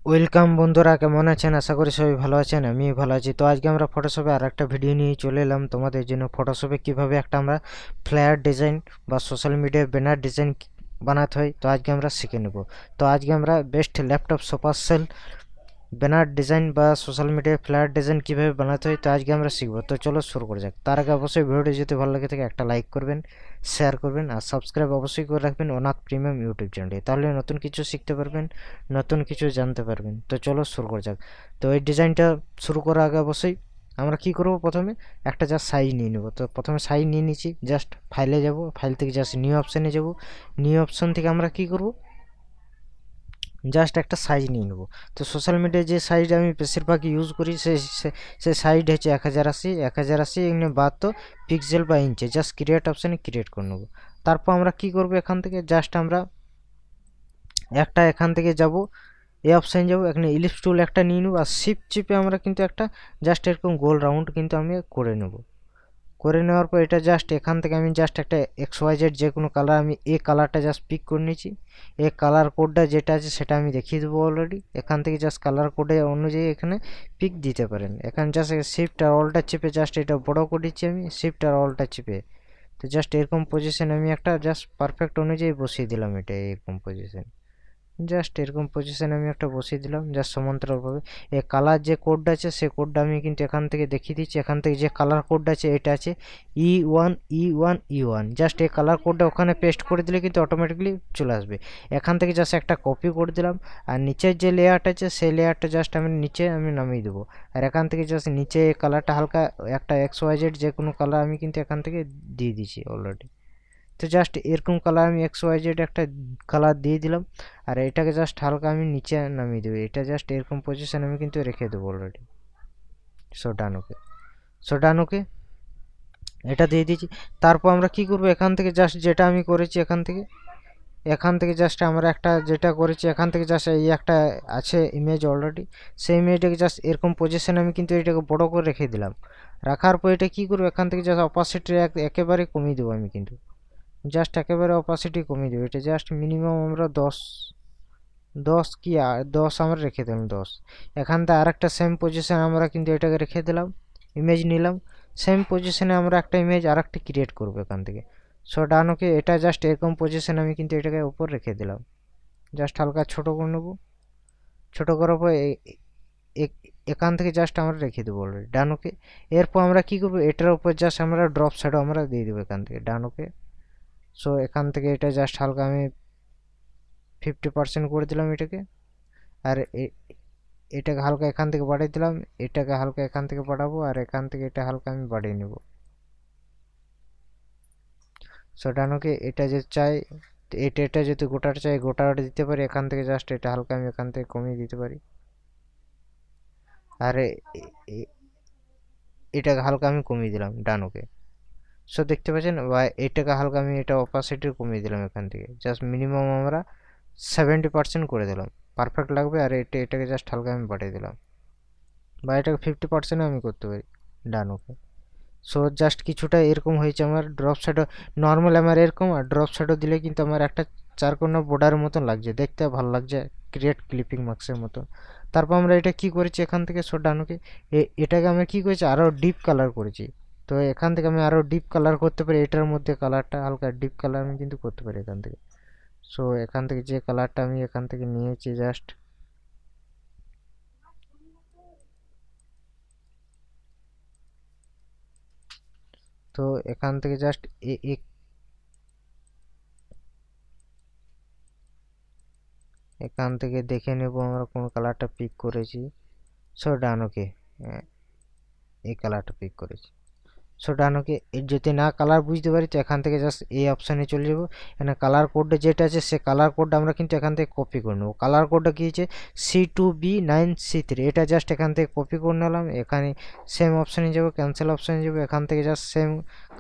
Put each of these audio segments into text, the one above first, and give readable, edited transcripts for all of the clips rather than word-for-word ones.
Welcome বন্ধুরা, কেমন আছেন? আশা করি সবাই ভালো আছেন। আমি ভালো আছি। তো আজকে আমরা ফটোশপে আর একটা ভিডিও নিয়ে চলে এলাম তোমাদের জন্য। ফটোশপে কিভাবে একটা আমরা ফ্লায়ার ডিজাইন বা সোশ্যাল মিডিয়ায় ব্যানার ডিজাইন বানাতে হয়, তো আজকে আমরা শিখে নেব। তো আজকে আমরা best laptop sofa sale banner design বা সোশ্যাল মিডিয়ায় ফ্লায়ার ডিজাইন কীভাবে বানাতে হয়, তো আজকে আমরা শিখবো। তো চলো শুরু করা যাক। তার আগে অবশ্যই ভিডিওটি যদি ভালো লাগে থাকে একটা লাইক করবেন, শেয়ার করবেন আর সাবস্ক্রাইব অবশ্যই করে রাখবেন অনাথ প্রিমিয়াম ইউটিউব চ্যানেলে। তাহলে নতুন কিছু শিখতে পারবেন, নতুন কিছু জানতে পারবেন। তো চলো শুরু করা যাক। তো এই ডিজাইনটা শুরু করার আগে অবশ্যই আমরা কি করব, প্রথমে একটা জাস্ট সাইজ নিয়ে নেব। তো প্রথমে সাইজ নিয়ে নিচ্ছি, জাস্ট ফাইলে যাব, ফাইল থেকে জাস্ট নিউ অপশানে যাব। নিউ অপশান থেকে আমরা কি করব, জাস্ট একটা সাইজ নিয়ে নেব। তো সোশ্যাল মিডিয়ায় যে সাইজ আমি বেশিরভাগ ইউজ করি সেই সাইজ হচ্ছে 1080 এখানে 72 পিক্সেল বা ইঞ্চে। জাস্ট ক্রিয়েট অপশানে ক্রিয়েট করে নেব। তারপর আমরা কি করব, এখান থেকে জাস্ট আমরা একটা এখান থেকে যাব, এই অপশান যাব, এখানে ইলিপস টুল একটা নিয়ে নেব আর শিফট চিপে আমরা কিন্তু একটা জাস্ট এরকম গোল রাউন্ড কিন্তু আমি করে নেব। করে নেওয়ার পর এটা জাস্ট এখান থেকে আমি জাস্ট একটা XYZ যে কোনো কালার, আমি এই কালারটা জাস্ট পিক করে নিয়েছি। এই কালার কোডটা যেটা আছে সেটা আমি দেখিয়ে দেবো অলরেডি। এখান থেকে জাস্ট কালার কোডে অনুযায়ী এখানে পিক দিতে পারেন। এখানে জাস্ট শিফট আর অলটা চেপে জাস্ট এটা বড় করে দিচ্ছি আমি, শিফট আর অলটা চেপে। তো জাস্ট এরকম পজিশন আমি একটা জাস্ট পারফেক্ট অনুযায়ী বসিয়ে দিলাম, এটা এরকম পজিশন। জাস্ট এরকম পজিশনে আমি একটা বসিয়ে দিলাম জাস্ট সমান্তরালভাবে। এই কালার যে কোডটা আছে সে কোডটা আমি কিন্তু এখান থেকে দেখিয়ে দিচ্ছি। এখান থেকে যে কালার কোডটা আছে এটা আছে E1 জাস্ট এই কালার কোডটা ওখানে পেস্ট করে দিলে কিন্তু অটোমেটিকলি চলে আসবে। এখান থেকে জাস্ট একটা কপি করে দিলাম আর নিচের যে লেয়ারটা আছে সেই লেয়ারটা জাস্ট আমি নিচে নামিয়ে দেবো। আর এখান থেকে জাস্ট নিচে এই কালারটা হালকা একটা XYZ যে কোনো কালার আমি কিন্তু এখান থেকে দিয়ে দিচ্ছি অলরেডি। তো জাস্ট এরকম কালার আমি XYZ একটা কালার দিয়ে দিলাম আর এটাকে জাস্ট হালকা আমি নিচে নামিয়ে দেবো। এটা জাস্ট এরকম পজিশন আমি কিন্তু রেখে দেবো অলরেডি। ডান ওকে এটা দিয়ে দিয়েছি। তারপর আমরা কি করব, এখান থেকে জাস্ট যেটা আমি করেছি এখান থেকে জাস্ট আমরা একটা যেটা করেছি এখান থেকে জাস্ট এই একটা আছে ইমেজ অলরেডি, সেই ইমেজটাকে জাস্ট এরকম পজিশনে আমি কিন্তু এটাকে বড় করে রেখে দিলাম। রাখার পর এটা কি করবো, এখান থেকে জাস্ট অপাসিটি একেবারে কমিয়ে দেবো আমি কিন্তু, জাস্ট একেবারে অপাসিটি কমিয়ে দেবো। এটা জাস্ট মিনিমাম আমরা 10 আমরা রেখে দিলাম 10। এখান থেকে আরেকটা সেম পজিশন আমরা কিন্তু এটাকে রেখে দিলাম, ইমেজ নিলাম। সেম পজিশনে আমরা একটা ইমেজ আরেকটা ক্রিয়েট করবো এখান থেকে। ডান ওকে এটা জাস্ট এরকম পজিশন আমি কিন্তু এটাকে উপর রেখে দিলাম। জাস্ট হালকা ছোটো করে নেবো। ছোটো করার পর এখান থেকে জাস্ট আমরা রেখে দেবো অলরেডি। ডান ওকে এরপর আমরা কি করবো, এটার উপর জাস্ট আমরা ড্রপ শ্যাডো আমরা দিয়ে দেবো এখান থেকে। ডান ওকে এখান থেকে এটা জাস্ট হালকা আমি 50% করে দিলাম এটাকে। আর এটাকে হালকা এখান থেকে বাড়িয়ে দিলাম, এটাকে হালকা এখান থেকে বাড়াবো আর এখান থেকে এটা হালকা আমি বাড়িয়ে নেব। ডান ওকে এটা যে চাই এটা যদি গোটাটা চাই গোটাটা দিতে পারি। এখান থেকে জাস্ট এটা হালকা আমি এখান থেকে কমিয়ে দিতে পারি। আর এটাকে হালকা আমি কমিয়ে দিলাম। ডান ওকে দেখতে পাচ্ছেন, বা এটাকে হালকা আমি এটা অপাসিটি কমিয়ে দিলাম এখান থেকে। জাস্ট মিনিমাম আমরা 70% করে দিলাম, পারফেক্ট লাগবে। আর এটাকে জাস্ট হালকা আমি বাড়িয়ে দিলাম, বা এটাকে 50% আমি করতে পারি। ডান ওকে জাস্ট কিছুটা এরকম হয়েছে আমার ড্রপ শ্যাডো। নর্মাল আমার এরকম, আর ড্রপ শ্যাডো দিলে কিন্তু আমার একটা চারকোনা বর্ডারের মতন লাগছে, দেখতে ভালো লাগছে, ক্রিয়েট ক্লিপিং মার্কসের মতো। তারপর আমরা এটা কি করেছি এখান থেকে ডান ওকে এটাকে আমরা কি করেছি, আরও ডিপ কালার করেছি। তো এখান থেকে আমি আরও ডিপ কালার করতে পারি, এটার মধ্যে কালারটা হালকা ডিপ কালার আমি কিন্তু করতে পারি এখান থেকে। এখান থেকে যে কালারটা আমি এখান থেকে নিয়েছি জাস্ট তো এখান থেকে জাস্ট এখান থেকে দেখে নেব আমরা কোন কালারটা পিক করেছি। ডান ওকে এই কালারটা পিক করেছি। ডান ওকে যদি না কালার বুঝতে পারি তো এখান থেকে জাস্ট এই অপশানে চলে যাবো। এখানে কালার কোডটা যেটা আছে সে কালার কোডটা আমরা কিন্তু এখান থেকে কপি করে নেবো। কালার কোডটা কী হচ্ছে C2B9C3, এটা জাস্ট এখান থেকে কপি করে নিলাম। এখানে সেম অপশানে যাবো, ক্যান্সেল অপশানে যাবো, এখান থেকে জাস্ট সেম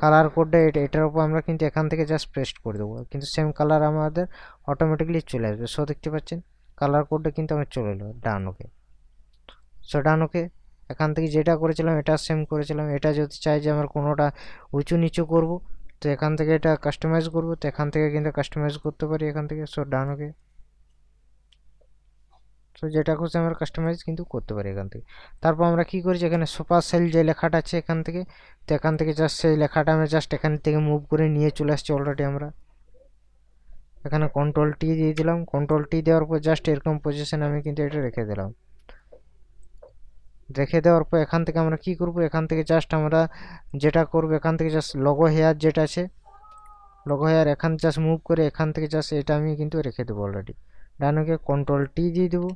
কালার কোডটা এটার উপর আমরা কিন্তু এখান থেকে জাস্ট পেস্ট করে দেবো, কিন্তু সেম কালার আমাদের অটোমেটিকলি চলে আসবে। দেখতে পাচ্ছেন কালার কোডটা কিন্তু আমার চলে এলো। ডান ওকে ডান ওকে এখান থেকে যেটা করেছিলাম এটা সেম করেছিলাম। এটা যদি চাই যে আমার কোনোটা উঁচু নিচু করব তো এখান থেকে এটা কাস্টমাইজ করব, তো এখান থেকে কিন্তু কাস্টমাইজ করতে পারি এখান থেকে। ডান ওকে তো যেটা খুশি আমরা কাস্টমাইজ কিন্তু করতে পারি এখান থেকে। তারপর আমরা কি করি, এখানে সুপার সেল যে লেখাটা আছে এখান থেকে, তো এখান থেকে জাস্ট সেই লেখাটা আমরা জাস্ট এখান থেকে মুভ করে নিয়ে চলে আসছি অলরেডি। আমরা এখানে কন্ট্রোল টি দিয়ে দিলাম, কন্ট্রোল টি দেওয়ার পর জাস্ট এরকম পজিশন আমি কিন্তু এটা রেখে দিলাম। রেখে দেওয়ার পর এখান থেকে আমরা কি করব, এখান থেকে জাস্ট আমরা যেটা করব, এখান থেকে জাস্ট লোগো হেয়ার যেটা আছে, লোগো হেয়ার এখান জাস্ট মুভ করে এখান থেকে জাস্ট এটা আমি কিন্তু রেখে দেবো অলরেডি। ডানকে কন্ট্রোল টি দিয়ে দেবো।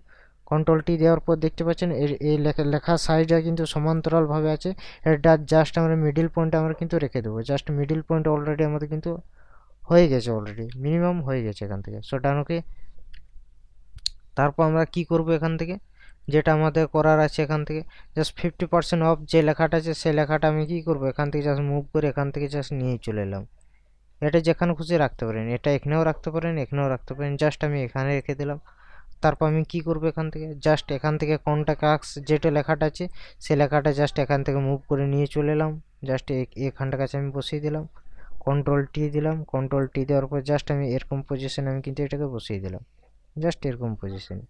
কন্ট্রোল টি দেওয়ার পর দেখতে পাচ্ছেন এই লেখার সাইজটা কিন্তু সমান্তরালভাবে আছে। এটা জাস্ট আমরা মিডিল পয়েন্ট আমরা কিন্তু রেখে দেবো। জাস্ট মিডিল পয়েন্ট অলরেডি আমাদের কিন্তু হয়ে গেছে, অলরেডি মিনিমাম হয়ে গেছে এখান থেকে। সো ডানকে তারপর আমরা কি করব, এখান থেকে যেটা আমাদের করার আছে, এখান থেকে জাস্ট 50% অফ যে লেখাটা আছে সেই লেখাটা আমি কি করব, এখান থেকে জাস্ট মুভ করে এখান থেকে জাস্ট নিয়ে চলে এলাম। এটা যেখানে খুশি রাখতে পারেন, এটা এখানেও রাখতে পারেন, এখানেও রাখতে পারেন, জাস্ট আমি এখানে রেখে দিলাম। তারপর আমি কি করব, এখান থেকে জাস্ট এখান থেকে কন্টাক্ট আক্স যেটা লেখাটা আছে সেই লেখাটা জাস্ট এখান থেকে মুভ করে নিয়ে চলে এলাম। জাস্ট এখানটার কাছে আমি বসিয়ে দিলাম, কন্ট্রোল টি দিলাম। কন্ট্রোল টি দেওয়ার পর জাস্ট আমি এরকম পজিশনে আমি কিন্তু এটাকে বসিয়ে দিলাম, জাস্ট এরকম পজিশনে,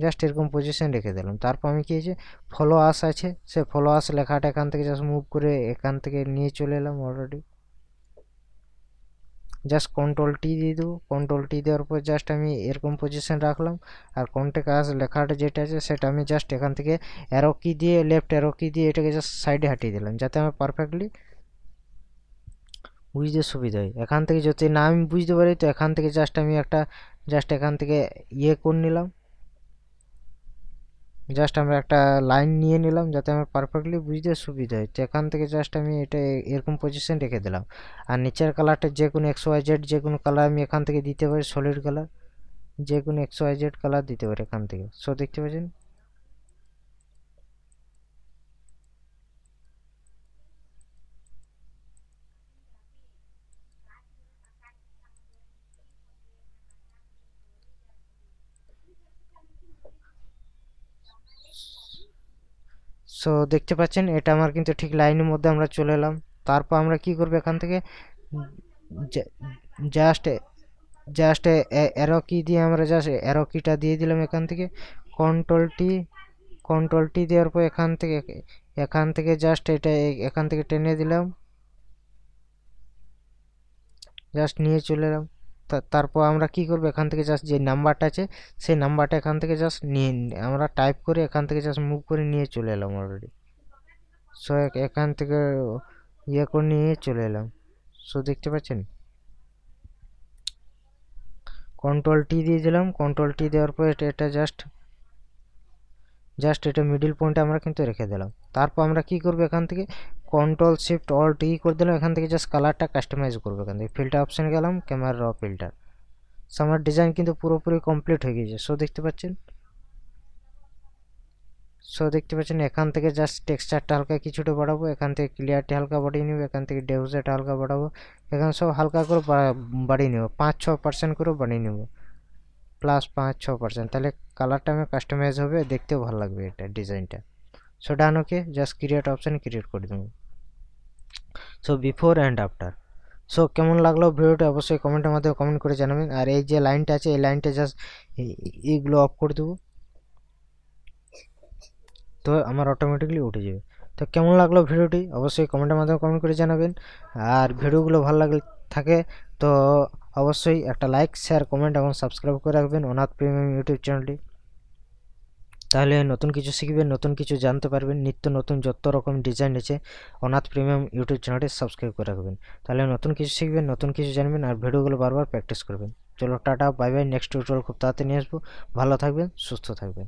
জাস্ট এরকম পজিশন রেখে দিলাম। তারপর আমি কি হয়েছে, ফলো আস আছে, সে ফলো আস লেখাটা এখান থেকে জাস্ট মুভ করে এখান থেকে নিয়ে চলে এলাম অলরেডি। জাস্ট কন্ট্রোল টি দিয়ে দেবো। কন্ট্রোল টি দেওয়ার পর জাস্ট আমি এরকম পজিশন রাখলাম। আর কন্ট্যাক্ট আস লেখাটা যেটা আছে সেটা আমি জাস্ট এখান থেকে অ্যারো কি দিয়ে, লেফট অ্যারো কি দিয়ে এটাকে জাস্ট সাইডে হাঁটিয়ে দিলাম, যাতে আমার পারফেক্টলি বুঝতে সুবিধা হয়। এখান থেকে যদি না আমি বুঝতে পারি তো এখান থেকে জাস্ট আমি একটা জাস্ট এখান থেকে ইয়ে করে নিলাম, জাস্ট আমরা একটা লাইন নিয়ে নিলাম যাতে আমার পারফেক্টলি বুঝতে সুবিধা হয়। তো এখান থেকে জাস্ট আমি এটা এরকম পজিশন রেখে দিলাম। আর নিচের কালারটা যে কোনো XYZ যে কোনো কালার আমি এখান থেকে দিতে পারি, সলিড কালার যে কোনো XYZ কালার দিতে পারি এখান থেকে। সো দেখতে পাচ্ছেন সো দেখতে পাচ্ছেন এটা আমার কিন্তু ঠিক লাইনের মধ্যে আমরা চলে এলাম। তারপর আমরা কি করব, এখান থেকে জাস্ট জাস্ট অ্যারো কি দিয়ে আমরা জাস্ট অ্যারো কিটা দিয়ে দিলাম এখান থেকে। কন্ট্রোল টি, কন্ট্রোল টি দেওয়ার পর এখান থেকে জাস্ট এটা এখান থেকে টেনে দিলাম, জাস্ট নিয়ে চলে এলাম। তারপর আমরা কি করব, এখান থেকে জাস্ট যে নাম্বারটা আছে সেই নাম্বারটা এখান থেকে জাস্ট নিয়ে আমরা টাইপ করে এখান থেকে জাস্ট মুভ করে নিয়ে চলে এলাম অলরেডি। সো এখান থেকে ইয়ে করে নিয়ে চলে এলাম। সো দেখতে পাচ্ছেন কন্ট্রোল টি দিয়ে দিলাম। কন্ট্রোল টি দেওয়ার পর এটা জাস্ট এটা মিডিল পয়েন্টে আমরা কিন্তু রেখে দিলাম। তারপর আমরা কি করব, এখান থেকে কন্ট্রোল শিফট অল্ট ই করে দিলাম। এখান থেকে জাস্ট কালারটা কাস্টমাইজ করবো। এখান থেকে ফিল্টার অপশানে গেলাম, ক্যামেরা র ফিল্টার। সো আমার ডিজাইন কিন্তু পুরোপুরি কমপ্লিট হয়ে গেছে। সো দেখতে পাচ্ছেন এখান থেকে জাস্ট টেক্সচারটা হালকা কিছুটা বাড়াবো, এখান থেকে ক্লিয়ারিটি হালকা বাড়িয়ে নেব, এখান থেকে ডেউজেটা হালকা বাড়াবো, এখানে সব হালকা করে বাড়িয়ে নেব, 5-6% করে বাড়িয়ে নেব, প্লাস 5-6%, তাহলে কালারটা আমার কাস্টমাইজ হবে, দেখতেও ভালো লাগবে এটা ডিজাইনটা। সো ডান, ওকে, জাস্ট ক্রিয়েট অপশান ক্রিয়েট করে দেবো। So before and after. So কেমন লাগলো ভিডিওটা অবশ্যই কমেন্টের মাধ্যমে কমেন্ট করে জানাবেন। আর এই যে লাইনটা আছে এই লাইনটা জাস্ট এইগুলো অফ করে দেবো, তো আমার অটোমেটিকলি উঠে যাবে। তো কেমন লাগলো ভিডিওটি অবশ্যই কমেন্টের মাধ্যমে কমেন্ট করে জানাবেন। আর ভিডিওগুলো ভালো লাগলে থাকে তো অবশ্যই একটা লাইক, শেয়ার, কমেন্ট এবং সাবস্ক্রাইব করে রাখবেন অনাথ প্রিমিয়াম ইউটিউব চ্যানেলটি। তাহলে নতুন কিছু শিখবেন, নতুন কিছু জানতে পারবেন, নিত্য নতুন যত রকম ডিজাইন আছে অনাথ প্রিমিয়াম ইউটিউব চ্যানেলটি সাবস্ক্রাইব করে রাখবেন। তাহলে নতুন কিছু শিখবেন, নতুন কিছু জানবেন আর ভিডিওগুলো বারবার প্র্যাকটিস করবেন। চলো tata, bye bye, next tutorial খুব তাড়াতাড়ি নিয়ে আসবো। ভালো থাকবেন, সুস্থ থাকবেন।